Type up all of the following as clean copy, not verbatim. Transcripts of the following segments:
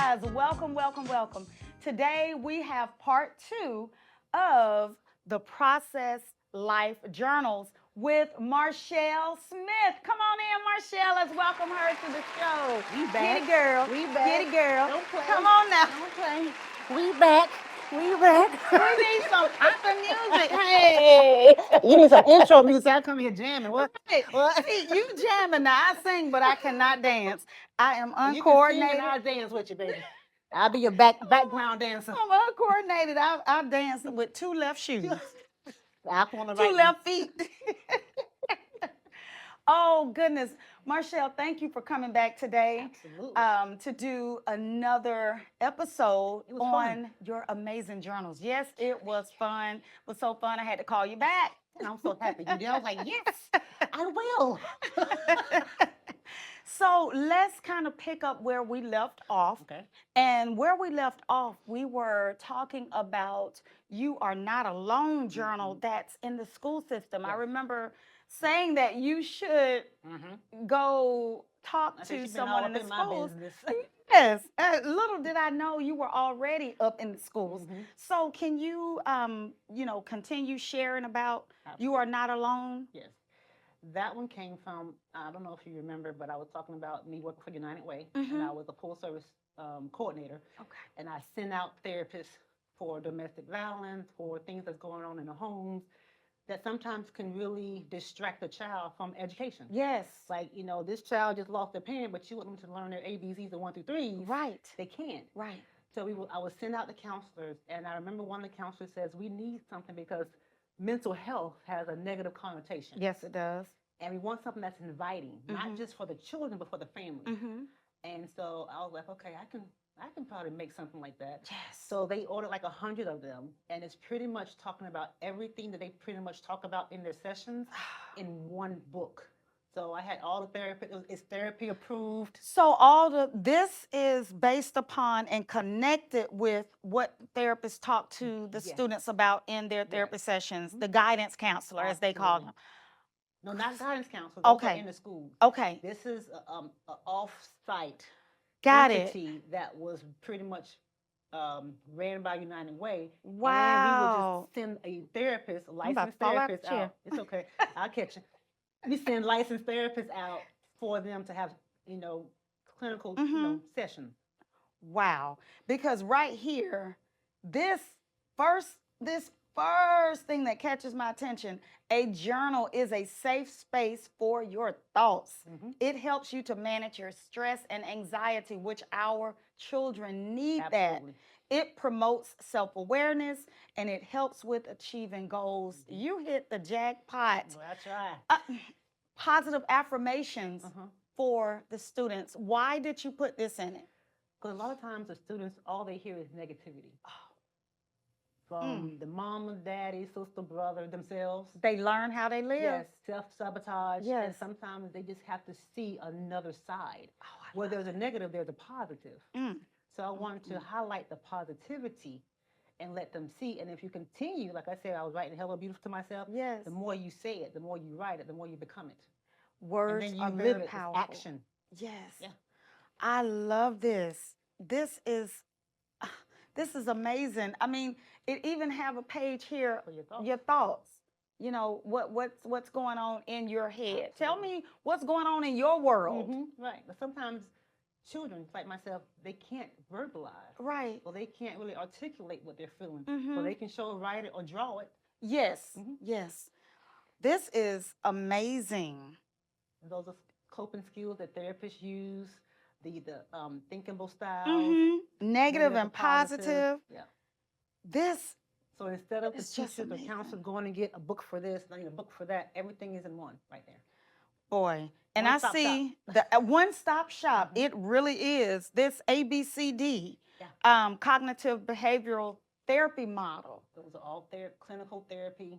guys, welcome, welcome, welcome. Today we have part two of the Process Life Journals with Marchelle Smith. Come on in, Marchelle. Let's welcome her to the show. We back. Get it, girl. We back. Get it, girl. Don't play. Come on now. Don't play. We back. We back. We need some opera music. Hey, you need some intro music. I come here jamming. What? Hey, What? see, you jamming now. I sing, but I cannot dance. I am You can sing uncoordinated. and I'll dance with you, baby. I'll be your background dancer. I'm uncoordinated. I dance with two left shoes, I'll on the two right. left feet. Oh goodness, Marchelle, thank you for coming back today. Absolutely. To do another episode It was on fun. your amazing journals. Yes, it was fun. It was so fun. I had to call you back. And I'm so happy you did. I was like, yes, I will. So let's kind of pick up where we left off. Okay. And where we left off, we were talking about You Are Not Alone journal that's in the school system. I Yes. remember saying that you should go talk I think to you've been someone all in up the in my schools. business. Yes, little did I know you were already up in the schools. Mhm. So can you, continue sharing about You Are Not Alone? Yes. That one came from, I don't know if you remember, but I was talking about me working for United Way, and I was a full service coordinator, Okay. and I send out therapists for domestic violence, for things that's going on in the homes that sometimes can really distract a child from education. Yes. Like, this child just lost their parent, but you want them to learn their ABCs and 1 through 3s. Right. They can't. Right. So I would send out the counselors, and I remember one of the counselors says, we need something because mental health has a negative connotation. Yes, it does. And we want something that's inviting, not just for the children, but for the family. Mm-hmm. And so I was like, okay, I can probably make something like that. Yes. So they ordered like 100 of them, and it's pretty much talking about everything that they pretty much talk about in their sessions in one book. So I had all the therapy. It's therapy approved. So this is based upon and connected with what therapists talk to the Yes. students about in their therapy sessions, the guidance counselor, as they call them. No, not guidance counselors. Okay. Those are in the school. Okay, This is an off-site got it. entity that was pretty much ran by United Way. Wow. And we would just send a therapist, a about to licensed fall out the therapist chair. out. It's okay. I'll catch you. We send licensed therapists out for them to have, clinical, sessions. Wow. Because right here, this first thing that catches my attention, a journal is a safe space for your thoughts. It helps you to manage your stress and anxiety, which our children need. Absolutely. That. It promotes self-awareness and it helps with achieving goals. You hit the jackpot. Well, I try. Positive affirmations for the students. Why did you put this in it? Because a lot of times the students, all they hear is negativity. From the mama, daddy, sister, brother, themselves. They learn how they live. Yes, self-sabotage. Yes. And sometimes they just have to see another side. Where there's a negative, there's a positive. So I wanted to highlight the positivity and let them see. And if you continue, like I said, I was writing Hello Beautiful to myself. Yes. The more you say it, the more you write it, the more you become it. Words And then are you very live it. It's powerful. action. Yes. Yeah. I love this. This is amazing. I mean, it even have a page here. For your thoughts. Your thoughts. What's going on in your head. Tell me what's going on in your world. Right. But sometimes children, like myself, they can't verbalize. Right. Or they can't really articulate what they're feeling. So they can show, write it, or draw it. Yes. Yes. This is amazing. Those are coping skills that therapists use. The thinkable styles. Negative and to positive. positive. Yeah. This. So instead of the It's just teachers or amazing. counselors going to get a book for this, I need a book for that, everything is in one right there. Boy, and One-stop I see the one-stop shop. It really is this ABCD, cognitive behavioral therapy model. Those are all clinical therapy,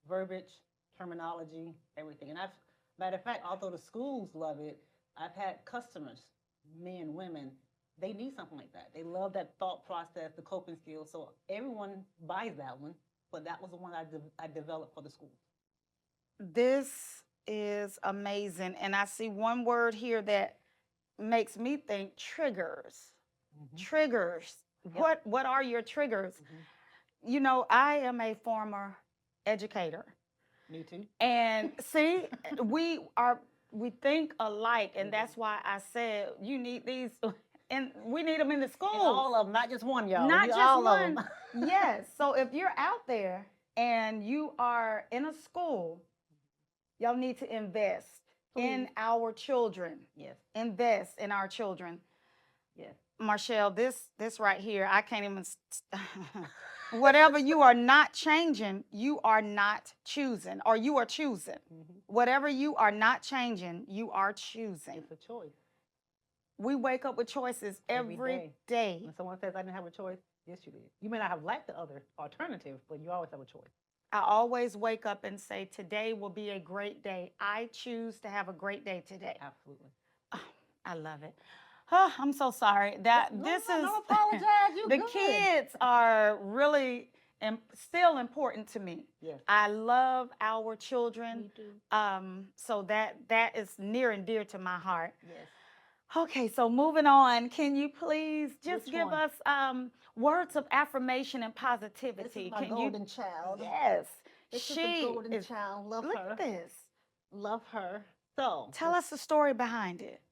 verbiage, terminology, everything. And matter of fact, although the schools love it, I've had customers, men, women, they need something like that. They love that thought process, the coping skills. So everyone buys that one, but that was the one I developed for the school. This is amazing. And I see one word here that makes me think triggers. Triggers. Yep. What are your triggers? Mhm. You know, I am a former educator. Me too. And see, we are we think alike, and We that's do. why I said you need these, and we need them in the And schools, all of them, not just one, y'all. We not need just all of one. them. Yes. So if you're out there and you are in a school, y'all need to invest in Please. our children. Yes. Invest in our children. Yes. Marchelle, this right here, I can't even. Whatever you are not changing, you are not choosing, or you are choosing. Mhm. Whatever you are not changing, you are choosing. It's a choice We wake up with choices every every day. day. When someone says I didn't have a choice, yes, you did. You may not have liked the other alternative, but you always have a choice. I always wake up and say, today will be a great day. I choose to have a great day today. Absolutely. Oh, I love it. Oh, I'm so sorry that No, this no, is no apologize. You the good. kids are really still important to me. Yes. I love our children. Me too. So that is near and dear to my heart. Yes. Okay, so moving on, can you please just Which give one? us words of affirmation and This positivity? is my Can golden child. Yes, This is she the golden is. child. Love Look her. at this. Love her. So, Tell us the story behind it.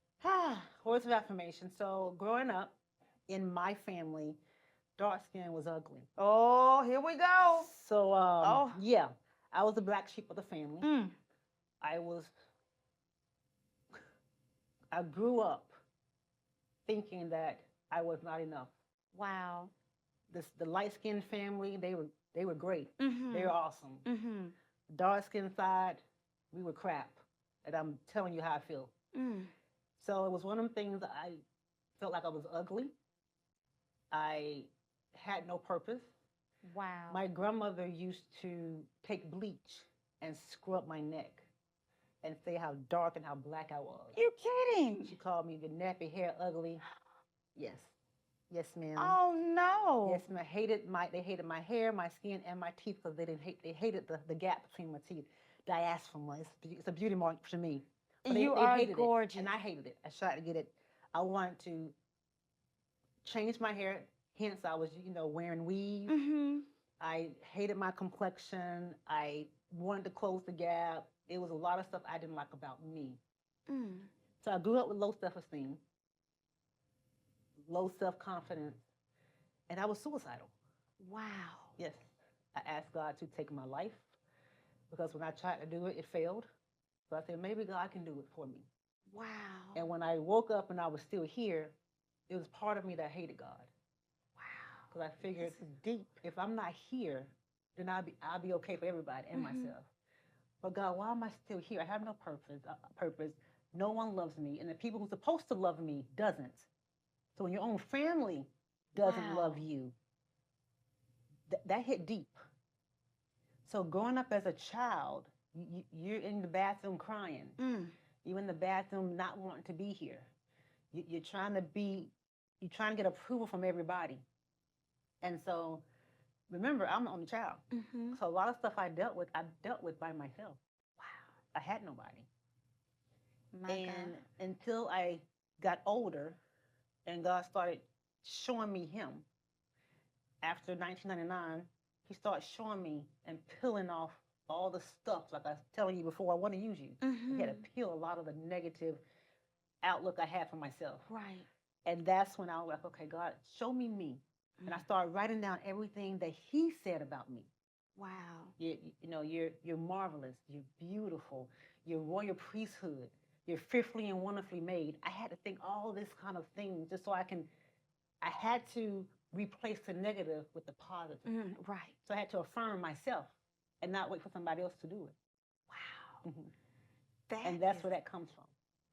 words of affirmation. So, growing up in my family, dark skin was ugly. Oh, here we go. So, Oh. yeah, I was the black sheep of the family. Mm. I was, I grew up thinking that I was not enough. Wow. The light skinned family, they were great. Mm-hmm. They were awesome. Mm-hmm. Dark skinned side, we were crap. And I'm telling you how I feel. Mm. So it was one of the things that I felt like I was ugly. I had no purpose. Wow. My grandmother used to take bleach and scrub my neck and say how dark and how black I was. You kidding? She called me the nappy hair ugly. Yes. Yes, ma'am. Oh no. Yes, ma'am. They hated my hair, my skin, and my teeth because they hated the gap between my teeth. Diastema. It's a beauty mark to me. But You they are hated gorgeous. it, and I hated it. I tried to get it. I wanted to change my hair. Hence, I was wearing weave. Mm-hmm. I hated my complexion. I wanted to close the gap. It was a lot of stuff I didn't like about me. Mm. So I grew up with low self-esteem, low self-confidence, and I was suicidal. Wow. Yes, I asked God to take my life because when I tried to do it, it failed. So I said, maybe God can do it for me. Wow. And when I woke up and I was still here, it was part of me that hated God. Wow. Because I figured This is deep. if I'm not here, then I'll be okay for everybody and Mhm. myself. But God, why am I still here? I have no purpose. No one loves me, and the people who's supposed to love me doesn't. So when your own family doesn't Wow. love you, that hit deep. So growing up as a child, you're in the bathroom crying. Mm. You're in the bathroom not wanting to be here. You're trying to get approval from everybody. And so, remember, I'm the only child. Mm-hmm. So a lot of stuff I dealt with by myself. Wow. I had nobody. My And God. until I got older and God started showing me him, after 1999, he started showing me and peeling off all the stuff, like I was telling you before, I want to use you. Mm-hmm. He had to peel a lot of the negative outlook I had for myself. Right. And that's when I was like, okay, God, show me me. And I started writing down everything that he said about me. Wow. You're marvelous. You're beautiful. You're royal priesthood. You're fearfully and wonderfully made. I had to think all this kind of things just so I had to replace the negative with the positive. Mm, right. So I had to affirm myself and not wait for somebody else to do it. Wow. Mm-hmm. And that's where that comes from.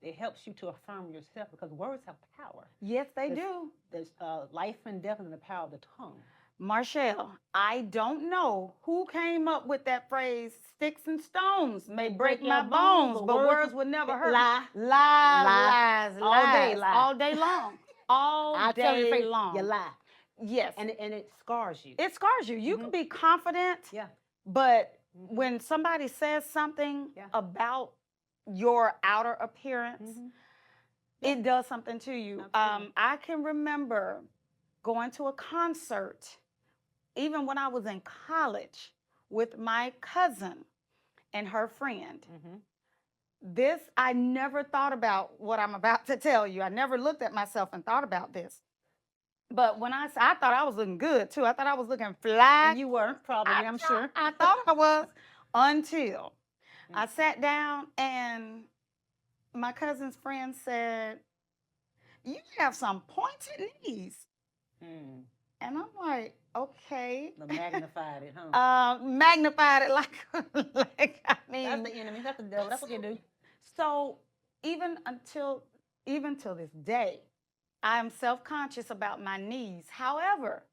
It helps you to affirm yourself because words have power. Yes, they do. There's life and death in the power of the tongue. Marchelle, I don't know who came up with that phrase, sticks and stones may break my bones, but words would never hurt. Lies. All day lie. All day long. All day long. You lie. Yes. And it scars you. It scars you. You can be confident. Yeah. But when somebody says something about your outer appearance, It does something to you. Absolutely. I can remember going to a concert, even when I was in college, with my cousin and her friend. Mm-hmm. This, I never thought about what I'm about to tell you. I never looked at myself and thought about this. But when I thought I was looking good too. I thought I was looking fly. And you were probably, I'm sure. I thought I was until Mm. I sat down and my cousin's friend said, "You have some pointed knees." Mm. And I'm like, okay. The magnified it, huh? Magnified it like, like I mean, That's the enemy. That's the devil. That's what they do. so even till this day, I am self-conscious about my knees. However,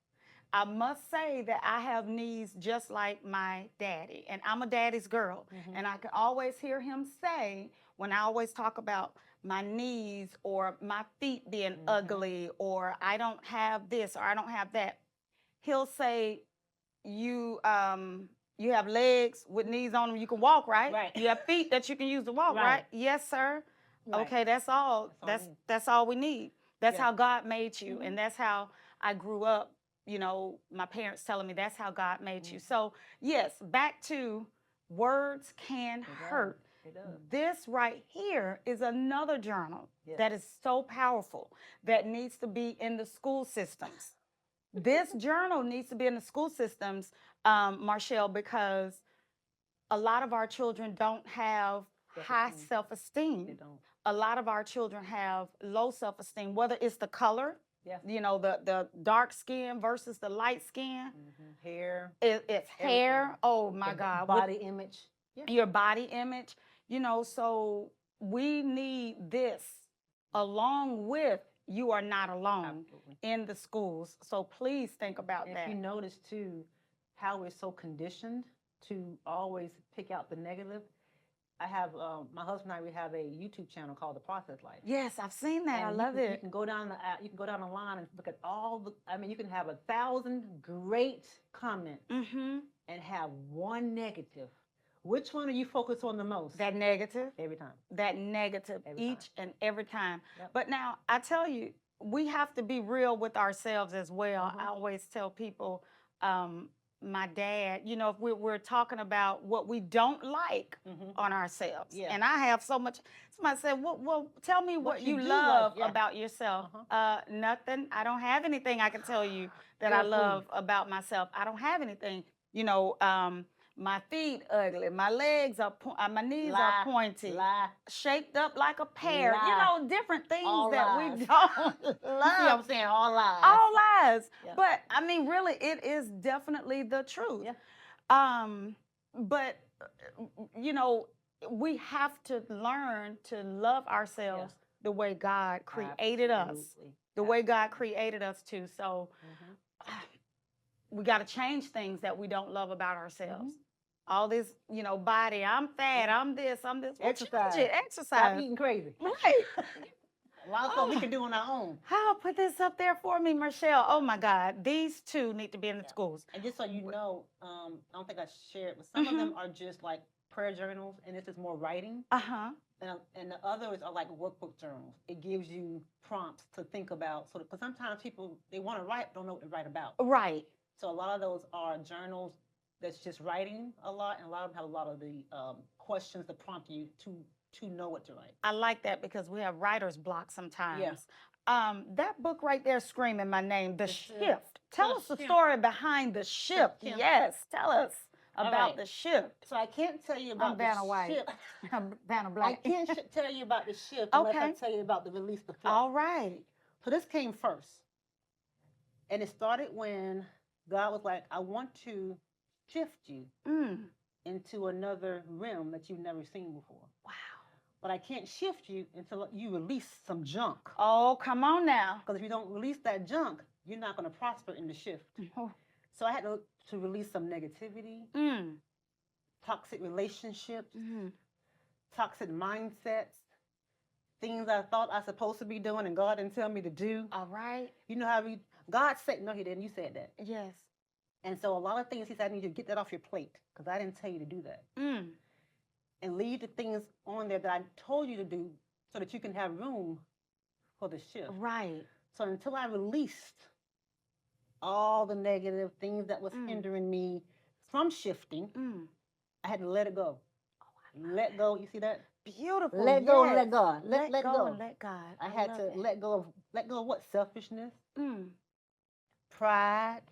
I must say that I have knees just like my daddy, and I'm a daddy's girl. Mm-hmm. And I can always hear him say, when I always talk about my knees or my feet being Mm-hmm. ugly, or I don't have this or I don't have that, he'll say, you have legs with knees on them, you can walk, right? Right. You have feet that you can use to walk, Right. right? Yes, sir. Right. Okay, that's all. That's all we need. That's Yeah. how God made you, Mm-hmm. and that's how I grew up. You know, my parents telling me that's how God made you. So yes, back to words can hurt. It does. This right here is another journal Yes. that is so powerful that needs to be in the school systems. This journal needs to be in the school systems, Marchelle, because a lot of our children don't have high Self-esteem. self-esteem. They don't. A lot of our children have low self-esteem, whether it's the color, Yeah. you know, the dark skin versus the light skin. Mm-hmm. Hair. It's hair. Everything. Oh my The God. Body image. Yeah. Your body image, you know, so we need this along with you are not alone Absolutely. in the schools. So please think about And that. if you notice too, how we're so conditioned to always pick out the negative. I have my husband and I. We have a YouTube channel called The Process Life. Yes, I've seen that. And I you love can, it. You can go down the line and look at all the. I mean, you can have 1,000 great comments Mm-hmm. and have one negative. Which one are you focused on the most? That negative. Every time. That negative Every each and every time. Yep. But now I tell you, we have to be real with ourselves as well. Mhm. I always tell people, my dad, you know, if we're talking about what we don't like Mhm. on ourselves. Yeah. And I have so much. Somebody said, well, tell me what you you do love like, yeah. about yourself. Nothing. I don't have anything I can tell you that I Girl, love about myself. I don't have anything. You know, my feet ugly, my legs are, my knees are pointy, Lie. shaped up like a pear. Lie. You know, different things All that lies. we don't love. You see what I'm saying? All lies. All lies. Yeah. But I mean, really, it is definitely the truth. Yeah. But you know, we have to learn to love ourselves the way God created us, Absolutely. the way God created us to. So we got to change things that we don't love about ourselves. All this, you know, body, I'm fat, I'm this, I'm this. Well, Exercise. change it. Exercise. Stop eating crazy. Right. A lot of stuff we can do on our own. I'll put this up there for me, Marchelle. Oh my God, these two need to be in the schools. And just so you know, I don't think I shared, but some of them are just like prayer journals, and this is more writing. And the others are like workbook journals. It gives you prompts to think about, because sometimes people, they want to write, but don't know what to write about. Right. So a lot of those are journals that's just writing a lot, and a lot of them have a lot of the questions to prompt you to know what to write. I like that because we have writer's block sometimes. Yeah. That book right there, screaming my name, The Shift. Tell The us the Shift. story behind the shift. Shift. Yes, tell us All about right. the shift. So I can't tell you about I'm Vanna the White. shift. I'm Vanna I Black. can't tell you about the shift unless I Okay. tell you about the release the flow. All right. So this came first. And it started when God was like, I want to shift you into another realm that you've never seen before. Wow. But I can't shift you until you release some junk. Oh, come on now. Because if you don't release that junk, you're not going to prosper in the shift. So I had to release some negativity, toxic relationships, toxic mindsets, things I thought I was supposed to be doing and God didn't tell me to do. All right. You know how God said, no, he didn't. You said that. Yes. And so a lot of things he said, I need you to get that off your plate because I didn't tell you to do that. And leave the things on there that I told you to do so that you can have room for the shift. Right. So until I released all the negative things that was hindering me from shifting, I had to let it go. Let go. You see that? Beautiful. Let go and yes. let God. Let go go. and let God. I had love to it. let go of what? Selfishness, Mm. pride,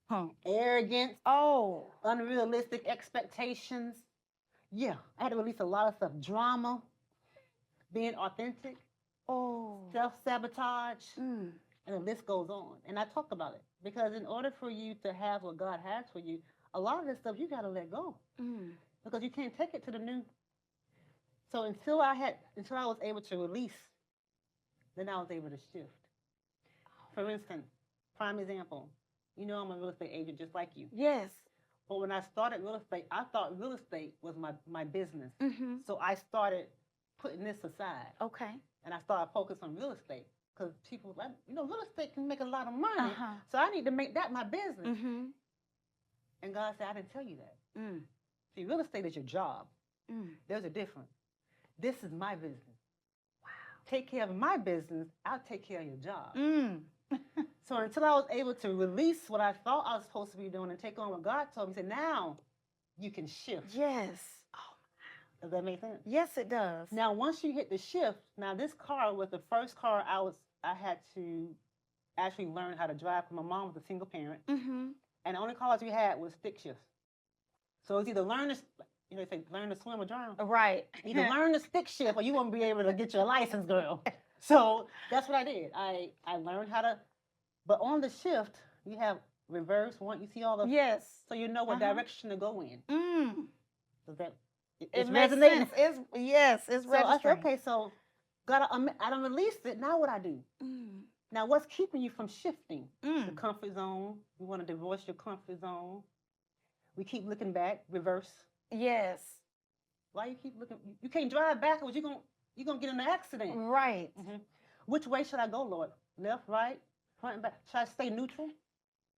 Huh. arrogance, Oh. unrealistic expectations. Yeah, I had to release a lot of stuff. Drama, being authentic, Oh. self-sabotage, Mm. and the list goes on. And I talk about it because in order for you to have what God has for you, a lot of this stuff you got to let go because you can't take it to the new. So until I was able to release, then I was able to shift. For instance, prime example, you know I'm a real estate agent just like you. Yes. But when I started real estate, I thought real estate was my business. Mm-hmm. So I started putting this aside. Okay. And I started focusing on real estate because people like, real estate can make a lot of money. Uh-huh. So I need to make that my business. Mm-hmm. And God said, I didn't tell you that. Mm. See, real estate is your job. Mm. There's a difference. This is my business. Wow. Take care of my business, I'll take care of your job. Mm. So until I was able to release what I thought I was supposed to be doing and take on what God told me, he said, now you can shift. Yes. Oh. Does that make sense? Yes, it does. Now, once you hit the shift, now this car was the first car I had to actually learn how to drive because my mom was a single parent. Mm-hmm. And the only cars we had was stick shifts. So it's either learn to, they say learn to swim or drown. Right. Either learn the stick shift or you won't be able to get your license, girl. So that's what I did. I learned how to, but on the shift, you have reverse, one, you see all the, yes. so you know what direction to go in. Mm. Does that, It makes resonating. sense. It's so I registering. said, okay, so God, I done released it. Now what I do? Mm. Now what's keeping you from shifting? The Mm. comfort zone. You want to divorce your comfort zone. We keep looking back, reverse. Yes. Why you keep looking? You can't drive backwards. You're gonna get in an accident. Right. Mm-hmm. Which way should I go, Lord? Left, right, front, and back? Should I stay neutral?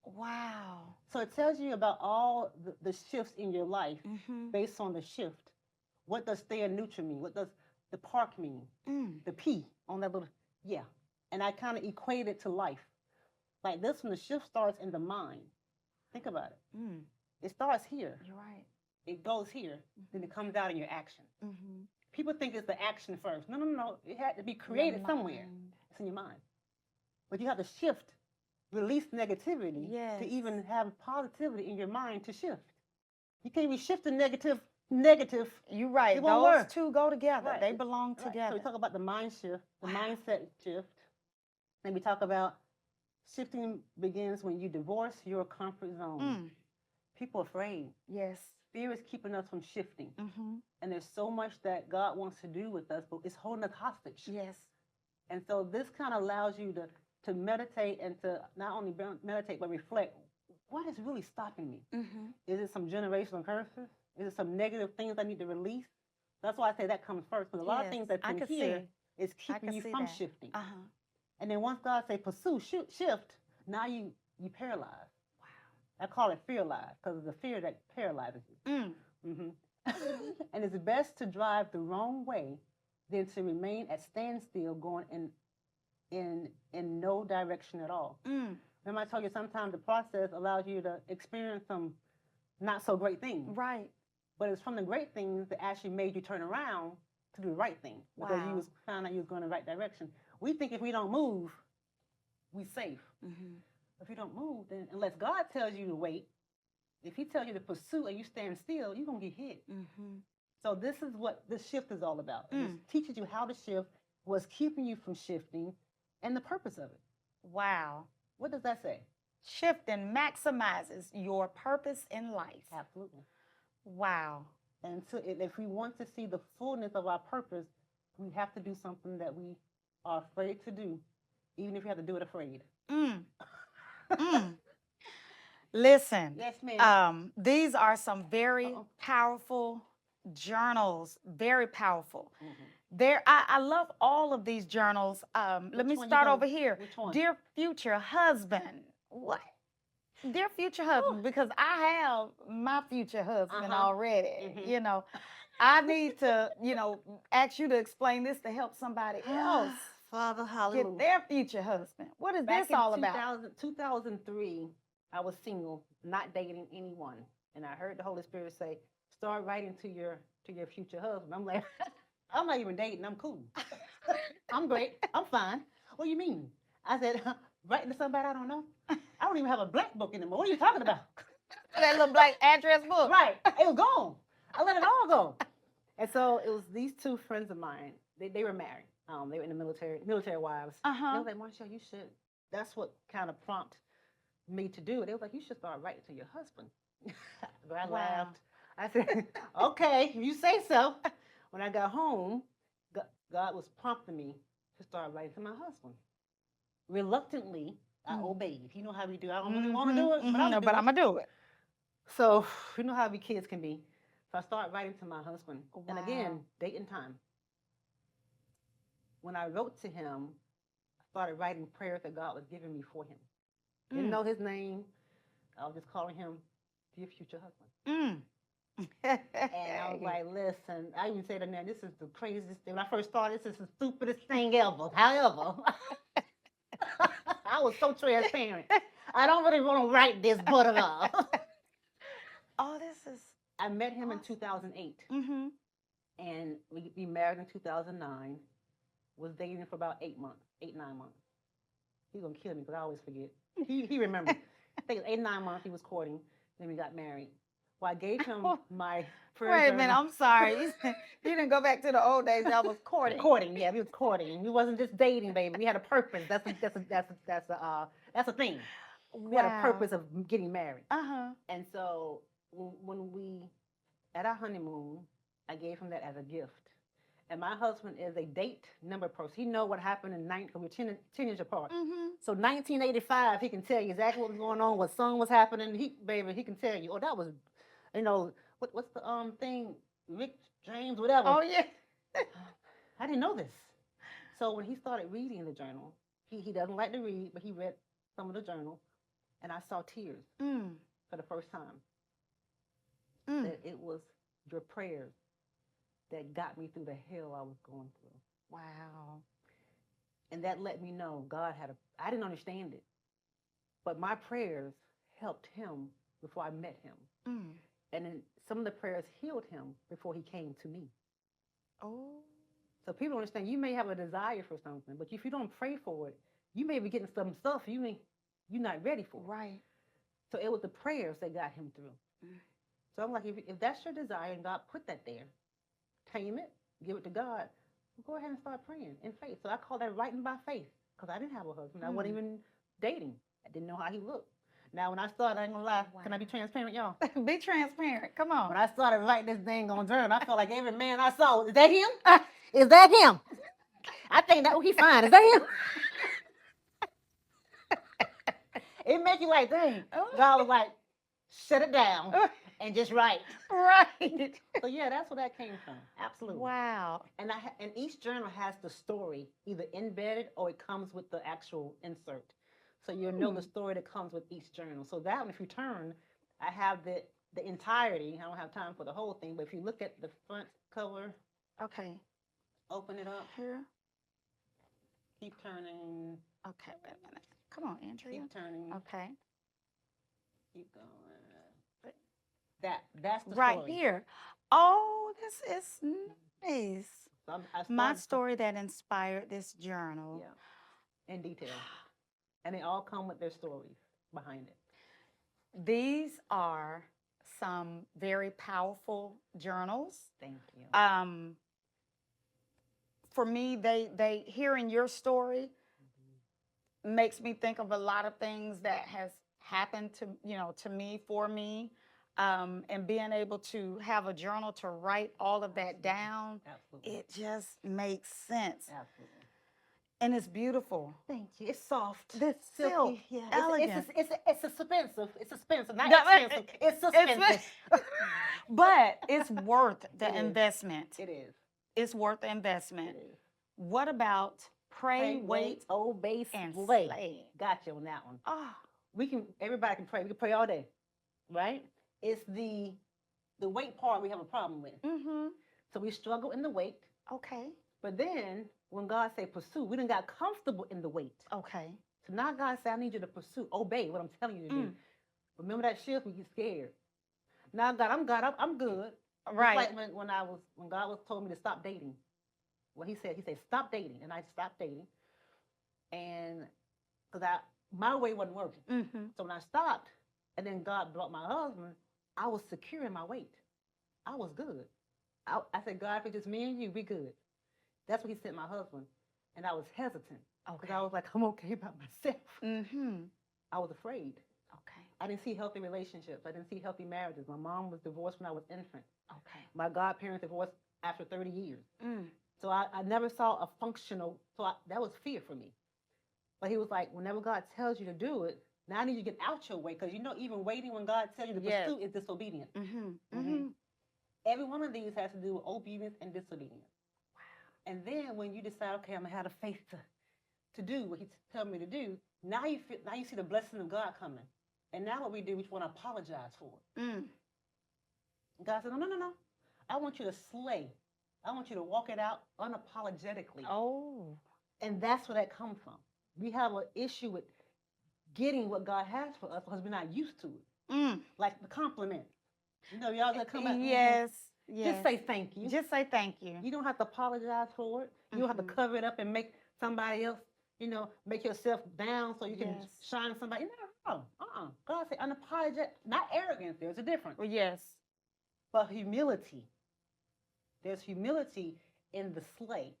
Wow. So it tells you about all the shifts in your life based on the shift. What does stay in neutral mean? What does the park mean? The P on that little, yeah. And I kind of equate it to life. Like this, when the shift starts in the mind, think about it. It starts here. You're right. It goes here, then it comes out in your action. People think it's the action first. No. It had to be created somewhere. It's in your mind. But you have to shift, release negativity to even have positivity in your mind to shift. You can't be shifting negative. You're right. It won't Those work. two go together. Right. They belong Right. together. So we talk about the mind shift, the mindset shift. And we talk about shifting begins when you divorce your comfort zone. People are afraid. Yes. Fear is keeping us from shifting. And there's so much that God wants to do with us, but it's holding us hostage. Yes. And so this kind of allows you to meditate and to not only meditate, but reflect. What is really stopping me? Is it some generational curses? Is it some negative things I need to release? That's why I say that comes first. Because a lot of things that's in here is keeping you from shifting. And then once God say pursue, shift, now you paralyze. I call it fear life because it's the fear that paralyzes you. And it's best to drive the wrong way than to remain at standstill going in no direction at all. Remember I told you sometimes the process allows you to experience some not so great things. Right. But it's from the great things that actually made you turn around to do the right thing because you found out you was going in the right direction. We think if we don't move, we safe. If you don't move, then unless God tells you to wait, if he tells you to pursue and you stand still, you're going to get hit. So this is what this shift is all about. It teaches you how to shift, what's keeping you from shifting, and the purpose of it. Wow. What does that say? Shifting maximizes your purpose in life. Absolutely. Wow. And so if we want to see the fullness of our purpose, we have to do something that we are afraid to do, even if we have to do it afraid. Listen. Yes, ma'am. These are some very powerful journals. Very powerful. I love all of these journals. Let me start over here. Which one? Dear future husband. What? Dear future husband, because I have my future husband already. You know, I need to, ask you to explain this to help somebody else Father, get hallelujah. their future husband. What is Back this in all about? 2003, I was single, not dating anyone, and I heard the Holy Spirit say, "Start writing to your future husband." I'm like, I'm not even dating. I'm cool. I'm great. I'm fine. What do you mean? I said, writing to somebody I don't know. I don't even have a black book anymore. What are you talking about? That little black address book. Right. It was gone. I let it all go. And so it was these two friends of mine. They were married. They were in the military wives. And they Uh-huh. was like, Marchelle, you should. That's what kind of prompted me to do it. They was like, you should start writing to your husband. But I Wow. laughed. I said, okay, if you say so. When I got home, God was prompting me to start writing to my husband. Reluctantly, I obeyed. You know how we do. I don't really want to do it, but I'm No, gonna but do I'm it. gonna do it. So you know how we kids can be. So I started writing to my husband. And Wow. again, date and time. When I wrote to him, I started writing prayers that God was giving me for him. Didn't know his name. I was just calling him your future husband. And I was like, listen, I even said to him, this is the craziest thing. When I first started, this is the stupidest thing ever. However, I was so transparent. I don't really want to write this, but Oh, this is. I met him in Awesome. 2008, Mm-hmm. and we married in 2009. Was dating for about 9 months. He's gonna kill me because I always forget. He remembers. I think it was 8, 9 months he was courting. Then we got married. Well, I gave him my prayer Wait a minute, journal. I'm sorry. You didn't go back to the old days. I was courting. Courting, yeah, we was courting. We wasn't just dating, baby. We had a purpose. That's a thing. We had a purpose of getting married. Uh-huh. And so when we at our honeymoon, I gave him that as a gift. And my husband is a date number person. He know what happened in 9 because we're 10 years apart. Mm-hmm. So 1985, he can tell you exactly what was going on, what song was happening. He can tell you. Oh, that was, what's the thing, Rick James, whatever. Oh yeah. I didn't know this. So when he started reading the journal, he doesn't like to read, but he read some of the journal, and I saw tears for the first time. That it was your prayers that got me through the hell I was going through. Wow. And that let me know God I didn't understand it, but my prayers helped him before I met him. And then some of the prayers healed him before he came to me. Oh. So people understand you may have a desire for something, but if you don't pray for it, you may be getting some stuff you're not ready for. Right. So it was the prayers that got him through. So I'm like, if that's your desire and God put that there, tame it, give it to God, go ahead and start praying in faith. So I call that writing by faith because I didn't have a husband. I wasn't even dating. I didn't know how he looked. Now, when I started, I ain't gonna lie, can I be transparent, y'all? Be transparent. Come on. When I started writing this dang on journal, I felt like every man I saw, is that him? Is that him? I think that he fine. Is that him? It make you like, dang. God was like, shut it down and just write. Right. So yeah, that's where that came from. Absolutely. Wow. And each journal has the story either embedded or it comes with the actual insert. So you'll know the story that comes with each journal. So that one, if you turn, I have the entirety. I don't have time for the whole thing, but if you look at the front cover, Okay. open it up, Here. keep turning. Okay, wait a minute. Come on, Andrea. Keep turning. Okay. Keep going. That's the right story. here. Oh, this is nice. So My story that inspired this journal. Yeah. In detail. And they all come with their stories behind it. These are some very powerful journals. Thank you. For me, they hearing your story makes me think of a lot of things that has happened to me, for me, and being able to have a journal to write all of that down. Absolutely. It just makes sense. Absolutely. And it's beautiful. Thank you. It's soft. It's silk, yeah. elegant. It's expensive. It's expensive. Not expensive. It's expensive. But it's worth the investment. It is. It's worth the investment. It is. What about pray, wait, obey, and slay? slay? Got you on that one. Oh. Everybody can pray. We can pray all day, right? It's the wait part we have a problem with. Mm-hmm. So we struggle in the wait. Okay. But then when God said pursue, we done got comfortable in the wait. Okay. So now God said, I need you to pursue, obey what I'm telling you to do. Remember that shift when you scared. Now God, I'm good. Right. Just like when God was told me to stop dating. Well, he said stop dating, and I stopped dating, and because my way wasn't working. So when I stopped, and then God brought my husband, I was secure in my weight. I was good. I said, God, if it's just me and you, we good. That's when he sent my husband, and I was hesitant because I was like, I'm okay by myself. I was afraid. Okay. I didn't see healthy relationships. I didn't see healthy marriages. My mom was divorced when I was infant. Okay. My godparents divorced after 30 years. So I never saw a functional, that was fear for me. But he was like, whenever God tells you to do it, now I need you to get out your way, because even waiting when God tells you to pursue is disobedience. Every one of these has to do with obedience and disobedience. Wow. And then when you decide, okay, I'm going to have the faith to do what he's telling me to do, now you see the blessing of God coming. And now what we do, we want to apologize for it. God said, no. I want you to slay. I want you to walk it out unapologetically. Oh. And that's where that comes from. We have an issue with getting what God has for us because we're not used to it. Like the compliment. Y'all that come out. Yes. Just say thank you. Just say thank you. You don't have to apologize for it. You don't have to cover it up and make somebody else, make yourself down so you can shine somebody. No. God said unapologetic, not arrogance. There's a difference. Well, yes. But humility. There's humility in the slay,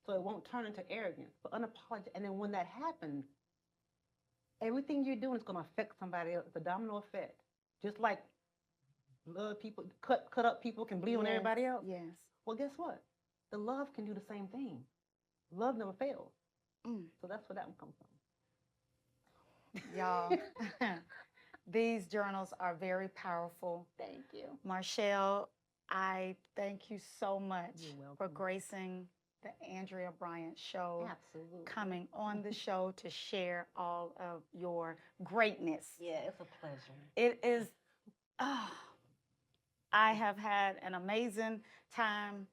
so it won't turn into arrogance. But unapologetic. And then when that happens, everything you're doing is going to affect somebody else. It's a domino effect. Just like blood people, cut up people can bleed on everybody else. Yes. Well, guess what? The love can do the same thing. Love never fails. So that's where that one comes from. Y'all, these journals are very powerful. Thank you. Marchelle, I thank you so much You're for welcome. gracing the Andrea Bryant Show. Absolutely. Coming on the show to share all of your greatness. Yeah, it's a pleasure. It is, I have had an amazing time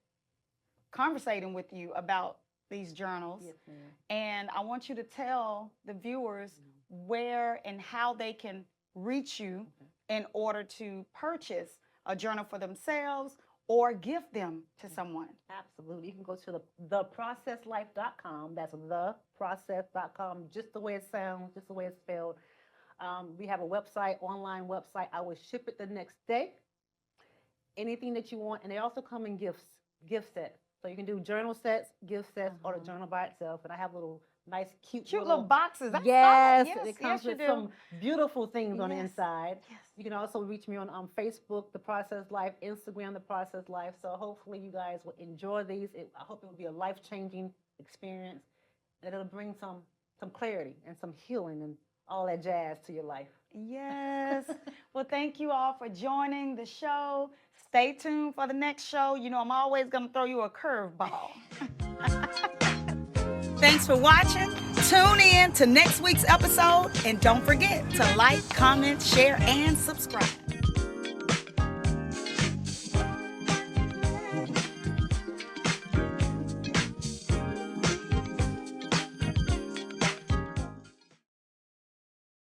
conversating with you about these journals. Yes, ma'am. And I want you to tell the viewers where and how they can reach you in order to purchase a journal for themselves or gift them to someone. Absolutely. You can go to theprocesslife.com. That's theprocess.com, just the way it sounds, just the way it's spelled. We have a website, online website. I will ship it the next day. Anything that you want. And they also come in gift sets. So you can do journal sets, gift sets, or the journal by itself. And I have little nice, cute little boxes. Yes, yes, it comes with some beautiful things on the inside. Yes. You can also reach me on Facebook, The Process Life, Instagram, The Process Life. So hopefully you guys will enjoy these. I hope it will be a life-changing experience, and it'll bring some clarity and some healing and all that jazz to your life. Yes. Well, thank you all for joining the show. Stay tuned for the next show. I'm always going to throw you a curveball. Thanks for watching. Tune in to next week's episode. And don't forget to like, comment, share, and subscribe.